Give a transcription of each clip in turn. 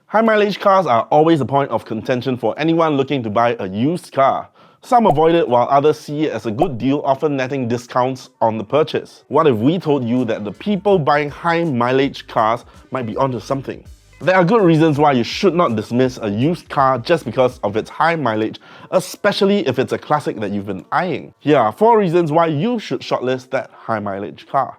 High mileage cars are always a point of contention for anyone looking to buy a used car. Some avoid it while others see it as a good deal, often netting discounts on the purchase. What if we told you that the people buying high mileage cars might be onto something? There are good reasons why you should not dismiss a used car just because of its high mileage, especially if it's a classic that you've been eyeing. Here are 4 reasons why you should shortlist that high mileage car.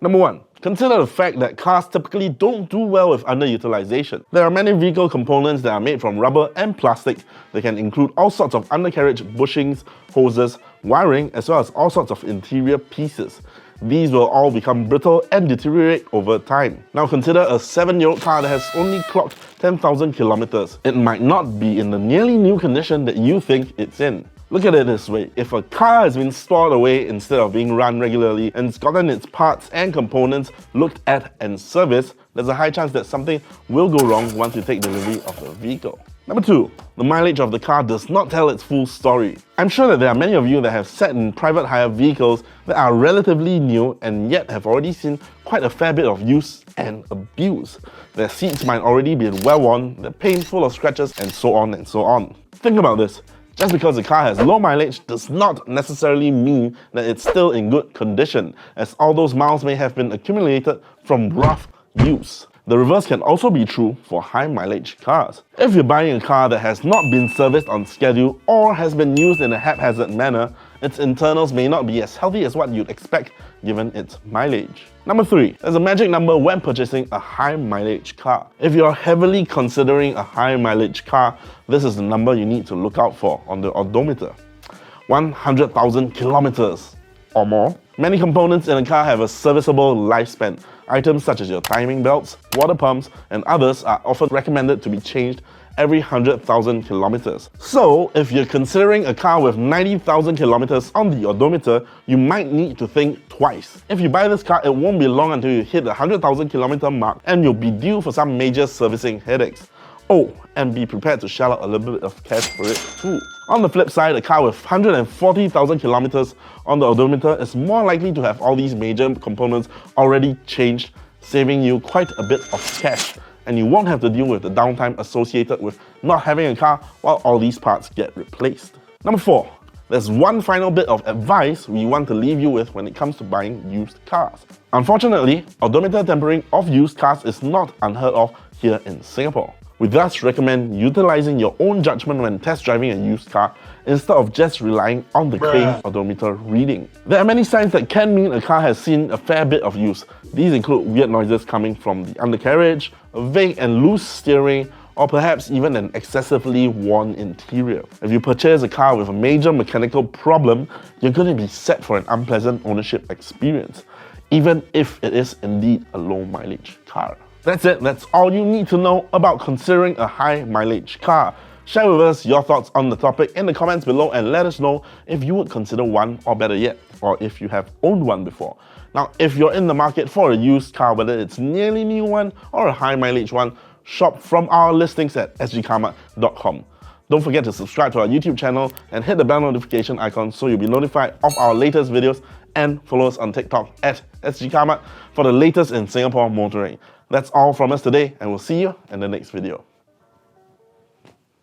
Number 1. Consider the fact that cars typically don't do well with underutilization. There are many vehicle components that are made from rubber and plastic. They can include all sorts of undercarriage bushings, hoses, wiring, as well as all sorts of interior pieces. These will all become brittle and deteriorate over time. Now consider a 7-year-old car that has only clocked 10,000 kilometers. It might not be in the nearly new condition that you think it's in. Look at it this way, if a car has been stored away instead of being run regularly and it's gotten its parts and components looked at and serviced, there's a high chance that something will go wrong once you take delivery of the vehicle. Number 2. The mileage of the car does not tell its full story. I'm sure that there are many of you that have sat in private hire vehicles that are relatively new and yet have already seen quite a fair bit of use and abuse. Their seats might already be well worn, their paint full of scratches, and so on and so on. Think about this. Just because a car has low mileage does not necessarily mean that it's still in good condition, as all those miles may have been accumulated from rough use. The reverse can also be true for high mileage cars. If you're buying a car that has not been serviced on schedule or has been used in a haphazard manner, its internals may not be as healthy as what you'd expect given its mileage. Number 3. There's a magic number when purchasing a high mileage car. If you're heavily considering a high mileage car, this is the number you need to look out for on the odometer. 100,000 kilometers or more. Many components in a car have a serviceable lifespan. Items such as your timing belts, water pumps, and others are often recommended to be changed every 100,000 kilometers. So, if you're considering a car with 90,000 kilometers on the odometer, you might need to think twice. If you buy this car, it won't be long until you hit the 100,000 kilometer mark and you'll be due for some major servicing headaches. Oh, and be prepared to shell out a little bit of cash for it too. On the flip side, a car with 140,000 kilometers on the odometer is more likely to have all these major components already changed, saving you quite a bit of cash, and you won't have to deal with the downtime associated with not having a car while all these parts get replaced. Number 4. There's one final bit of advice we want to leave you with when it comes to buying used cars. Unfortunately, odometer tempering of used cars is not unheard of here in Singapore. We thus recommend utilizing your own judgment when test driving a used car instead of just relying on the claimed odometer reading. There are many signs that can mean a car has seen a fair bit of use. These include weird noises coming from the undercarriage, a vague and loose steering, or perhaps even an excessively worn interior. If you purchase a car with a major mechanical problem, you're going to be set for an unpleasant ownership experience, even if it is indeed a low mileage car. That's it, that's all you need to know about considering a high mileage car. Share with us your thoughts on the topic in the comments below and let us know if you would consider one, or better yet, or if you have owned one before. Now, if you're in the market for a used car, whether it's nearly new one or a high mileage one, shop from our listings at sgcarmart.com. Don't forget to subscribe to our YouTube channel and hit the bell notification icon so you'll be notified of our latest videos, and follow us on TikTok at sgcarmart for the latest in Singapore motoring. That's all from us today, and we'll see you in the next video.